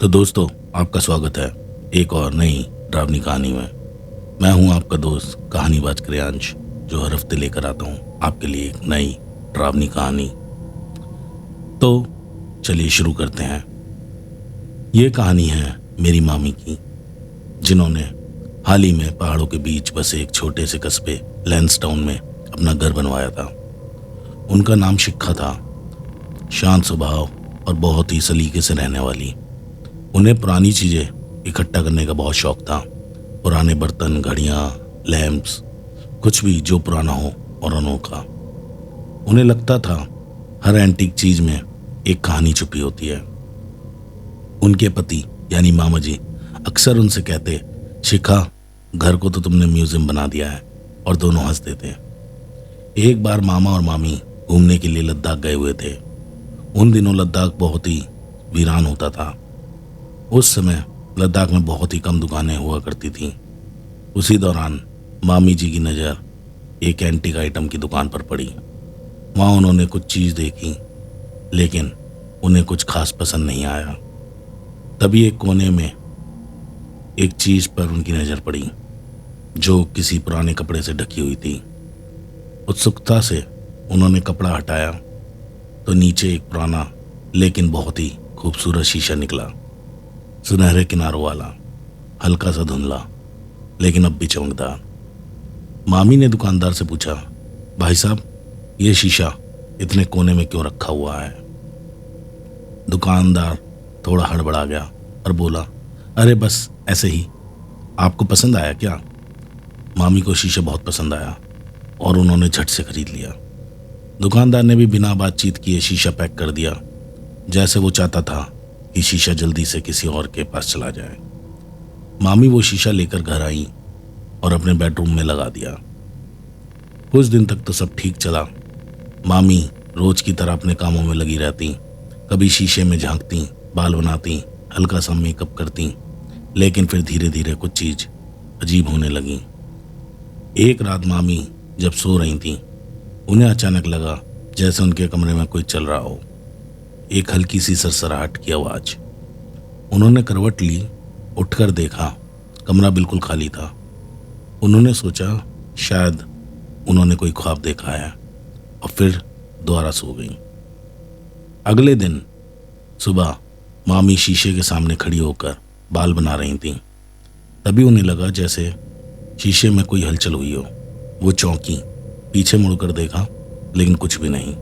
तो दोस्तों, आपका स्वागत है एक और नई डरावनी कहानी में। मैं हूं आपका दोस्त कहानीबाज क्रियांश, जो हर हफ्ते लेकर आता हूं आपके लिए एक नई डरावनी कहानी। तो चलिए शुरू करते हैं। ये कहानी है मेरी मामी की, जिन्होंने हाल ही में पहाड़ों के बीच बसे एक छोटे से कस्बे लैंसडाउन में अपना घर बनवाया था। उनका नाम शिखा था। शांत स्वभाव और बहुत ही सलीके से रहने वाली। उन्हें पुरानी चीज़ें इकट्ठा करने का बहुत शौक था। पुराने बर्तन, घड़ियाँ, लैंप्स, कुछ भी जो पुराना हो और अनोखा। उन्हें लगता था हर एंटीक चीज़ में एक कहानी छुपी होती है। उनके पति यानी मामा जी अक्सर उनसे कहते, शिखा, घर को तो तुमने म्यूजियम बना दिया है। और दोनों हंस देते। एक बार मामा और मामी घूमने के लिए लद्दाख गए हुए थे। उन दिनों लद्दाख बहुत ही वीरान होता था। उस समय लद्दाख में बहुत ही कम दुकानें हुआ करती थीं। उसी दौरान मामी जी की नज़र एक एंटीक आइटम की दुकान पर पड़ी। वहाँ उन्होंने कुछ चीज़ देखी, लेकिन उन्हें कुछ खास पसंद नहीं आया। तभी एक कोने में एक चीज़ पर उनकी नज़र पड़ी, जो किसी पुराने कपड़े से ढकी हुई थी। उत्सुकता से उन्होंने कपड़ा हटाया तो नीचे एक पुराना लेकिन बहुत ही खूबसूरत शीशा निकला। सुनहरे किनारों वाला, हल्का सा धुंधला, लेकिन अब भी चमकदार। मामी ने दुकानदार से पूछा, भाई साहब, ये शीशा इतने कोने में क्यों रखा हुआ है? दुकानदार थोड़ा हड़बड़ा गया और बोला, अरे बस ऐसे ही। आपको पसंद आया क्या? मामी को शीशा बहुत पसंद आया और उन्होंने झट से खरीद लिया। दुकानदार ने भी बिना बातचीत किए शीशा पैक कर दिया, जैसे वो चाहता था कि शीशा जल्दी से किसी और के पास चला जाए। मामी वो शीशा लेकर घर आई और अपने बेडरूम में लगा दिया। कुछ दिन तक तो सब ठीक चला। मामी रोज की तरह अपने कामों में लगी रहती। कभी शीशे में झांकती, बाल बनाती, हल्का सा मेकअप करती, लेकिन फिर धीरे धीरे कुछ चीज अजीब होने लगी। एक रात मामी जब सो रही थी, उन्हें अचानक लगा जैसे उनके कमरे में कोई चल रहा हो। एक हल्की सी सरसराहट की आवाज। उन्होंने करवट ली, उठकर देखा, कमरा बिल्कुल खाली था। उन्होंने सोचा शायद उन्होंने कोई ख्वाब देखा है और फिर दोबारा सो गई। अगले दिन सुबह मामी शीशे के सामने खड़ी होकर बाल बना रही थीं। तभी उन्हें लगा जैसे शीशे में कोई हलचल हुई हो। वो चौंकी, पीछे मुड़कर देखा, लेकिन कुछ भी नहीं।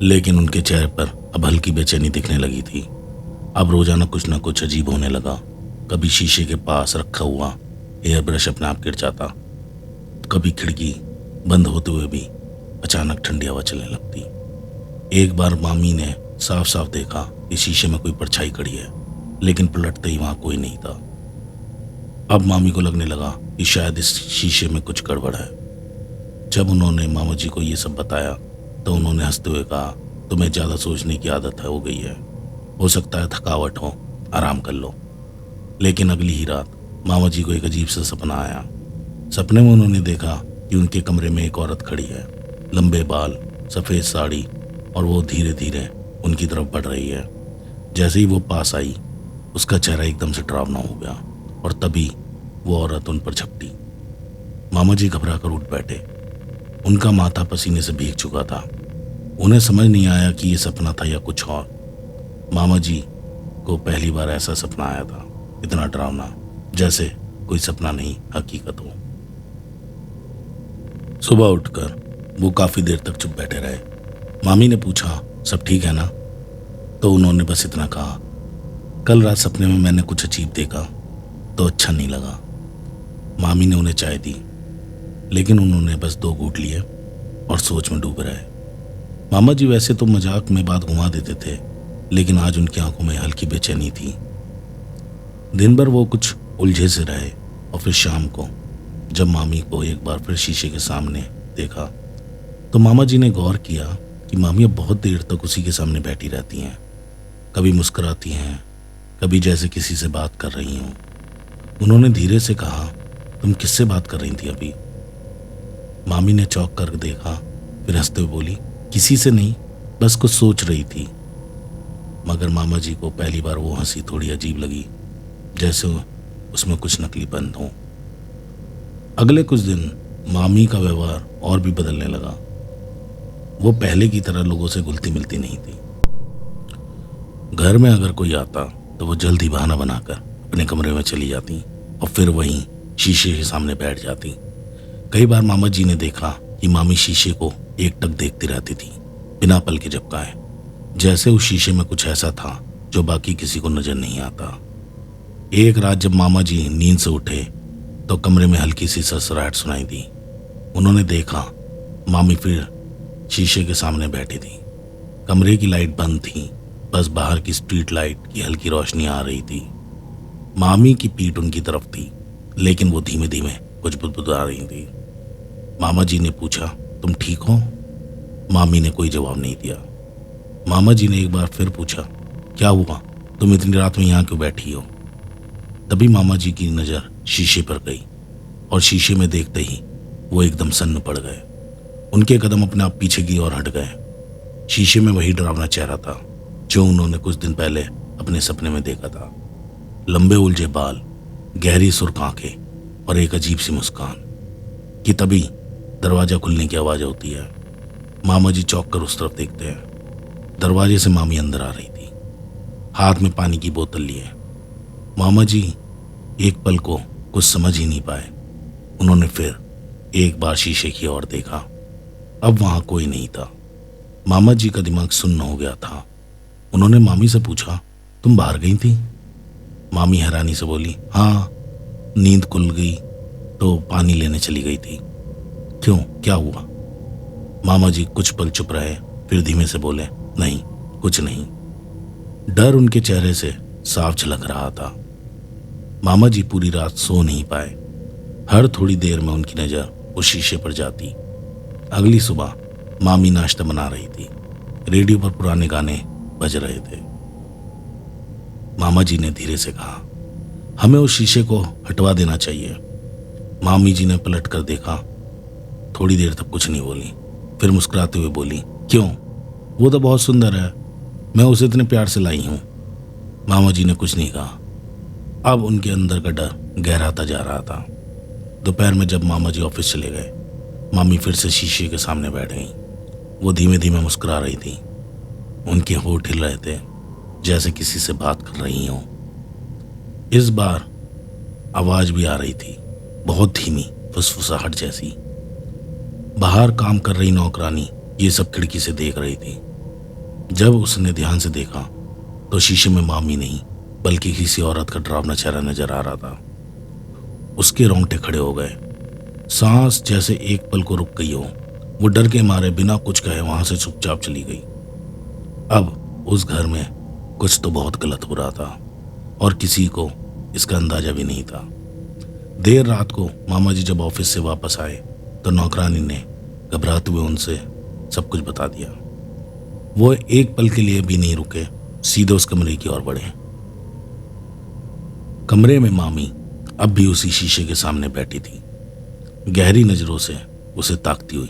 लेकिन उनके चेहरे पर अब हल्की बेचैनी दिखने लगी थी। अब रोजाना कुछ न कुछ अजीब होने लगा। कभी शीशे के पास रखा हुआ एयर ब्रश अपने आप गिर जाता, कभी खिड़की बंद होते हुए भी अचानक ठंडी हवा चलने लगती। एक बार मामी ने साफ साफ देखा कि शीशे में कोई परछाई खड़ी है, लेकिन पलटते ही वहां कोई नहीं था। अब मामी को लगने लगा कि शायद इस शीशे में कुछ गड़बड़ है। जब उन्होंने मामा जी को ये सब बताया तो उन्होंने हंसते हुए कहा, तुम्हें ज़्यादा सोचने की आदत हो गई है। हो सकता है थकावट हो, आराम कर लो। लेकिन अगली ही रात मामा जी को एक अजीब सा सपना आया। सपने में उन्होंने देखा कि उनके कमरे में एक औरत खड़ी है, लंबे बाल, सफ़ेद साड़ी, और वो धीरे धीरे उनकी तरफ बढ़ रही है। जैसे ही वो पास आई, उसका चेहरा एकदम से डरावना हो गया और तभी वो औरत उन पर झपटी। मामा जी घबरा कर उठ बैठे। उनका माथा पसीने से भीग चुका था। उन्हें समझ नहीं आया कि ये सपना था या कुछ और। मामा जी को पहली बार ऐसा सपना आया था, इतना डरावना, जैसे कोई सपना नहीं हकीकत हो। सुबह उठकर वो काफी देर तक चुप बैठे रहे। मामी ने पूछा, सब ठीक है ना? तो उन्होंने बस इतना कहा, कल रात सपने में मैंने कुछ अजीब देखा तो अच्छा नहीं लगा। मामी ने उन्हें चाय दी, लेकिन उन्होंने बस 2 घूंट लिए और सोच में डूबे रहे। मामा जी वैसे तो मजाक में बात घुमा देते थे, लेकिन आज उनकी आंखों में हल्की बेचैनी थी। दिन भर वो कुछ उलझे से रहे और फिर शाम को जब मामी को एक बार फिर शीशे के सामने देखा तो मामा जी ने गौर किया कि मामी अब बहुत देर तक उसी के सामने बैठी रहती हैं। कभी मुस्कुराती हैं, कभी जैसे किसी से बात कर रही हों। उन्होंने धीरे से कहा, तुम किससे बात कर रही थी अभी? मामी ने चौंक कर देखा, फिर हंसते हुए बोली, किसी से नहीं, बस कुछ सोच रही थी। मगर मामा जी को पहली बार वो हंसी थोड़ी अजीब लगी, जैसे उसमें कुछ नकलीपन हो। अगले कुछ दिन मामी का व्यवहार और भी बदलने लगा। वो पहले की तरह लोगों से घुलती मिलती नहीं थी। घर में अगर कोई आता तो वो जल्दी बहाना बनाकर अपने कमरे में चली जाती और फिर वहीं शीशे के सामने बैठ जाती। कई बार मामा जी ने देखा कि मामी शीशे को एकटक देखती रहती थी, बिना पल के झपकाए, जैसे उस शीशे में कुछ ऐसा था जो बाकी किसी को नजर नहीं आता। एक रात जब मामा जी नींद से उठे तो कमरे में हल्की सी सरसराहट सुनाई दी। उन्होंने देखा मामी फिर शीशे के सामने बैठी थी। कमरे की लाइट बंद थी, बस बाहर की स्ट्रीट लाइट की हल्की रोशनी आ रही थी। मामी की पीठ उनकी तरफ थी, लेकिन वो धीमे धीमे कुछ बुदबुदा रही थी। मामा जी ने पूछा, तुम ठीक हो? मामी ने कोई जवाब नहीं दिया। मामा जी ने एक बार फिर पूछा, क्या हुआ, तुम इतनी रात में यहाँ क्यों बैठी हो? तभी मामा जी की नज़र शीशे पर गई और शीशे में देखते ही वो एकदम सन्न पड़ गए। उनके कदम अपने आप पीछे की ओर हट गए। शीशे में वही डरावना चेहरा था जो उन्होंने कुछ दिन पहले अपने सपने में देखा था। लंबे उलझे बाल, गहरी सुर्ख आंखें और एक अजीब सी मुस्कान। कि तभी दरवाजा खुलने की आवाज़ होती है। मामा जी चौंक कर उस तरफ देखते हैं। दरवाजे से मामी अंदर आ रही थी, हाथ में पानी की बोतल लिए। मामा जी एक पल को कुछ समझ ही नहीं पाए। उन्होंने फिर एक बार शीशे की ओर देखा। अब वहां कोई नहीं था। मामा जी का दिमाग सुन्न हो गया था। उन्होंने मामी से पूछा, तुम बाहर गई थी? मामी हैरानी से बोली, हाँ, नींद खुल गई तो पानी लेने चली गई थी। क्यों, क्या हुआ? मामा जी कुछ पल चुप रहे, फिर धीमे से बोले, नहीं, कुछ नहीं। डर उनके चेहरे से साफ झलक रहा था। मामा जी पूरी रात सो नहीं पाए। हर थोड़ी देर में उनकी नज़र उस शीशे पर जाती। अगली सुबह मामी नाश्ता बना रही थी। रेडियो पर पुराने गाने बज रहे थे। मामा जी ने धीरे से कहा, हमें उस शीशे को हटवा देना चाहिए। मामी जी ने पलट कर देखा। थोड़ी देर तक कुछ नहीं बोली, फिर मुस्कुराते हुए बोली, क्यों, वो तो बहुत सुंदर है, मैं उसे इतने प्यार से लाई हूं। मामा जी ने कुछ नहीं कहा। अब उनके अंदर का डर गहराता जा रहा था। दोपहर में जब मामा जी ऑफिस चले गए, मामी फिर से शीशे के सामने बैठ गई। वो धीमे धीमे मुस्कुरा रही थी। उनके होंठ हिल रहे थे, जैसे किसी से बात कर रही हों। इस बार आवाज भी आ रही थी, बहुत धीमी, फुसफुसाहट जैसी। बाहर काम कर रही नौकरानी ये सब खिड़की से देख रही थी। जब उसने ध्यान से देखा तो शीशे में मामी नहीं, बल्कि किसी औरत का डरावना चेहरा नजर आ रहा था। उसके रोंगटे खड़े हो गए, सांस जैसे एक पल को रुक गई हो। वो डर के मारे बिना कुछ कहे वहां से चुपचाप चली गई। अब उस घर में कुछ तो बहुत गलत हो रहा था और किसी को इसका अंदाजा भी नहीं था। देर रात को मामा जी जब ऑफिस से वापस आए तो नौकरानी ने घबराते हुए उनसे सब कुछ बता दिया। वो एक पल के लिए भी नहीं रुके, सीधे उस कमरे की ओर बढ़े। कमरे में मामी अब भी उसी शीशे के सामने बैठी थी, गहरी नजरों से उसे ताकती हुई,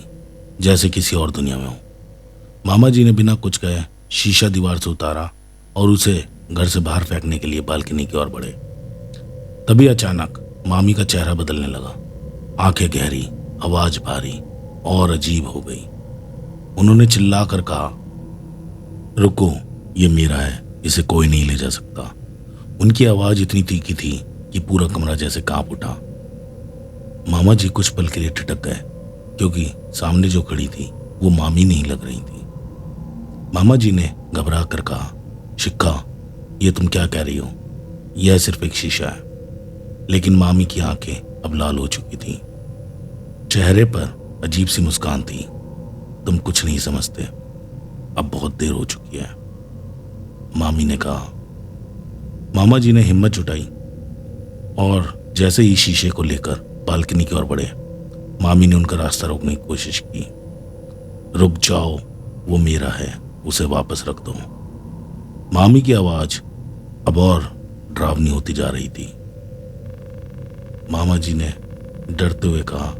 जैसे किसी और दुनिया में हो। मामा जी ने बिना कुछ कहे शीशा दीवार से उतारा और उसे घर से बाहर फेंकने के लिए बालकनी की ओर बढ़े। तभी अचानक मामी का चेहरा बदलने लगा। आंखें गहरी, आवाज भारी और अजीब हो गई। उन्होंने चिल्लाकर कहा, रुको, ये मेरा है, इसे कोई नहीं ले जा सकता। उनकी आवाज इतनी तीखी थी कि पूरा कमरा जैसे कांप उठा। मामा जी कुछ पल के लिए ठिठक गए, क्योंकि सामने जो खड़ी थी वो मामी नहीं लग रही थी। मामा जी ने घबरा कर कहा, शिक्का, ये तुम क्या कह रही हो? यह सिर्फ एक शीशा है। लेकिन मामी की आंखें अब लाल हो चुकी थी, चेहरे पर अजीब सी मुस्कान थी। तुम कुछ नहीं समझते, अब बहुत देर हो चुकी है, मामी ने कहा। मामा जी ने हिम्मत जुटाई और जैसे ही शीशे को लेकर बालकनी की ओर बढ़े, मामी ने उनका रास्ता रोकने की कोशिश की। रुक जाओ, वो मेरा है, उसे वापस रख दो। मामी की आवाज अब और डरावनी होती जा रही थी। मामा जी ने डरते हुए कहा,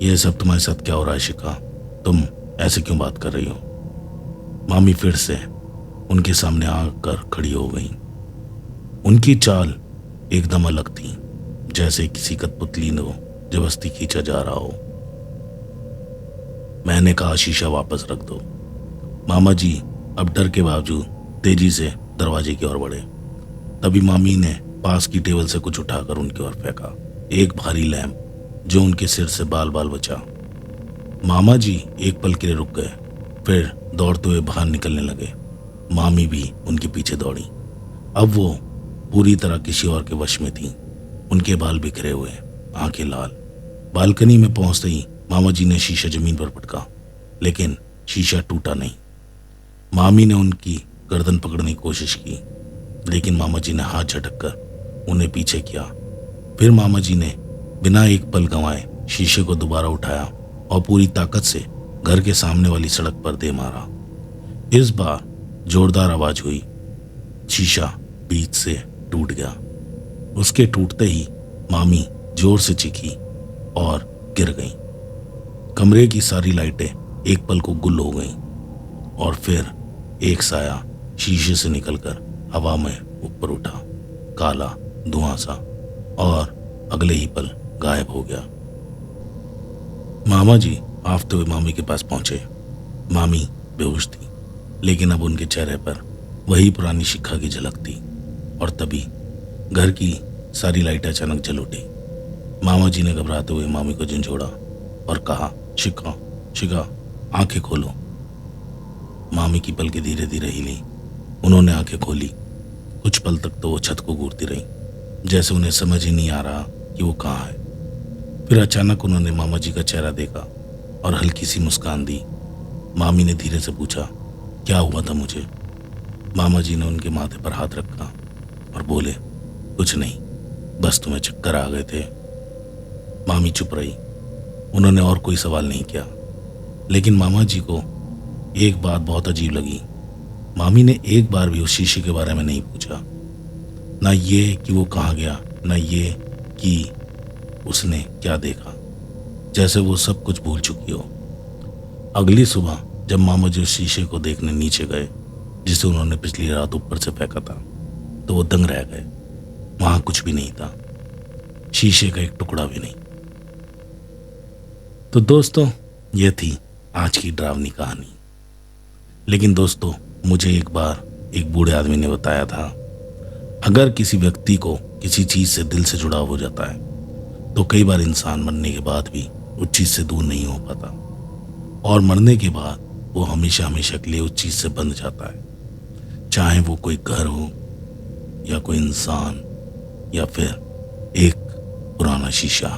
यह सब तुम्हारे साथ क्या हो रहा है शिखा? तुम ऐसे क्यों बात कर रही हो? मामी फिर से उनके सामने आकर खड़ी हो गई। उनकी चाल एकदम अलग थी, जैसे किसी कठपुतली को जबरदस्ती खींचा जा रहा हो। मैंने कहा, शीशा वापस रख दो। मामा जी अब डर के बावजूद तेजी से दरवाजे की ओर बढ़े। तभी मामी ने पास की टेबल से कुछ उठाकर उनकी ओर फेंका, एक भारी लैंप जो उनके सिर से बाल बाल बचा। मामा जी एक पल के लिए रुक गए, फिर दौड़ते हुए बाहर निकलने लगे। मामी भी उनके पीछे दौड़ी। अब वो पूरी तरह किसी और के वश में थी। उनके बाल बिखरे हुए, आंखें लाल। बालकनी में पहुंचते ही मामा जी ने शीशा जमीन पर पटका, लेकिन शीशा टूटा नहीं। मामी ने उनकी गर्दन पकड़ने की कोशिश की, लेकिन मामा जी ने हाथ झटककर उन्हें पीछे किया। फिर मामा जी ने बिना एक पल गंवाए शीशे को दोबारा उठाया और पूरी ताकत से घर के सामने वाली सड़क पर दे मारा। इस बार जोरदार आवाज हुई। शीशा बीच से टूट गया। उसके टूटते ही मामी जोर से चीखी और गिर गई। कमरे की सारी लाइटें एक पल को गुल हो गईं और फिर एक साया शीशे से निकलकर हवा में ऊपर उठा, काला धुआं सा, और अगले ही पल गायब हो गया। मामा जी आफते हुए मामी के पास पहुंचे। मामी बेहोश थी, लेकिन अब उनके चेहरे पर वही पुरानी शिक्षा की झलक थी। और तभी घर की सारी लाइटें अचानक जल उठी। मामा जी ने घबराते हुए मामी को झंझोड़ा और कहा, शिखा शिखा, आंखें खोलो। मामी की पलकें धीरे धीरे हिली। उन्होंने आंखें खोली। कुछ पल तक तो वो छत को घूरती रही, जैसे उन्हें समझ ही नहीं आ रहा कि वो कहाँ है। फिर अचानक उन्होंने मामा जी का चेहरा देखा और हल्की सी मुस्कान दी। मामी ने धीरे से पूछा, क्या हुआ था मुझे? मामा जी ने उनके माथे पर हाथ रखा और बोले, कुछ नहीं, बस तुम्हें चक्कर आ गए थे। मामी चुप रही। उन्होंने और कोई सवाल नहीं किया। लेकिन मामा जी को एक बात बहुत अजीब लगी। मामी ने एक बार भी उस शीशे के बारे में नहीं पूछा, ना ये कि वो कहाँ गया, ना ये कि उसने क्या देखा, जैसे वो सब कुछ भूल चुकी हो। अगली सुबह जब मामा जी उस शीशे को देखने नीचे गए, जिसे उन्होंने पिछली रात ऊपर से फेंका था, तो वो दंग रह गए। वहां कुछ भी नहीं था, शीशे का एक टुकड़ा भी नहीं। तो दोस्तों, ये थी आज की डरावनी कहानी। लेकिन दोस्तों, मुझे एक बार एक बूढ़े आदमी ने बताया था, अगर किसी व्यक्ति को किसी चीज से दिल से जुड़ाव हो जाता है, तो कई बार इंसान मरने के बाद भी उस चीज से दूर नहीं हो पाता, और मरने के बाद वो हमेशा हमेशा के लिए उस चीज से बंध जाता है। चाहे वो कोई घर हो, या कोई इंसान, या फिर एक पुराना शीशा।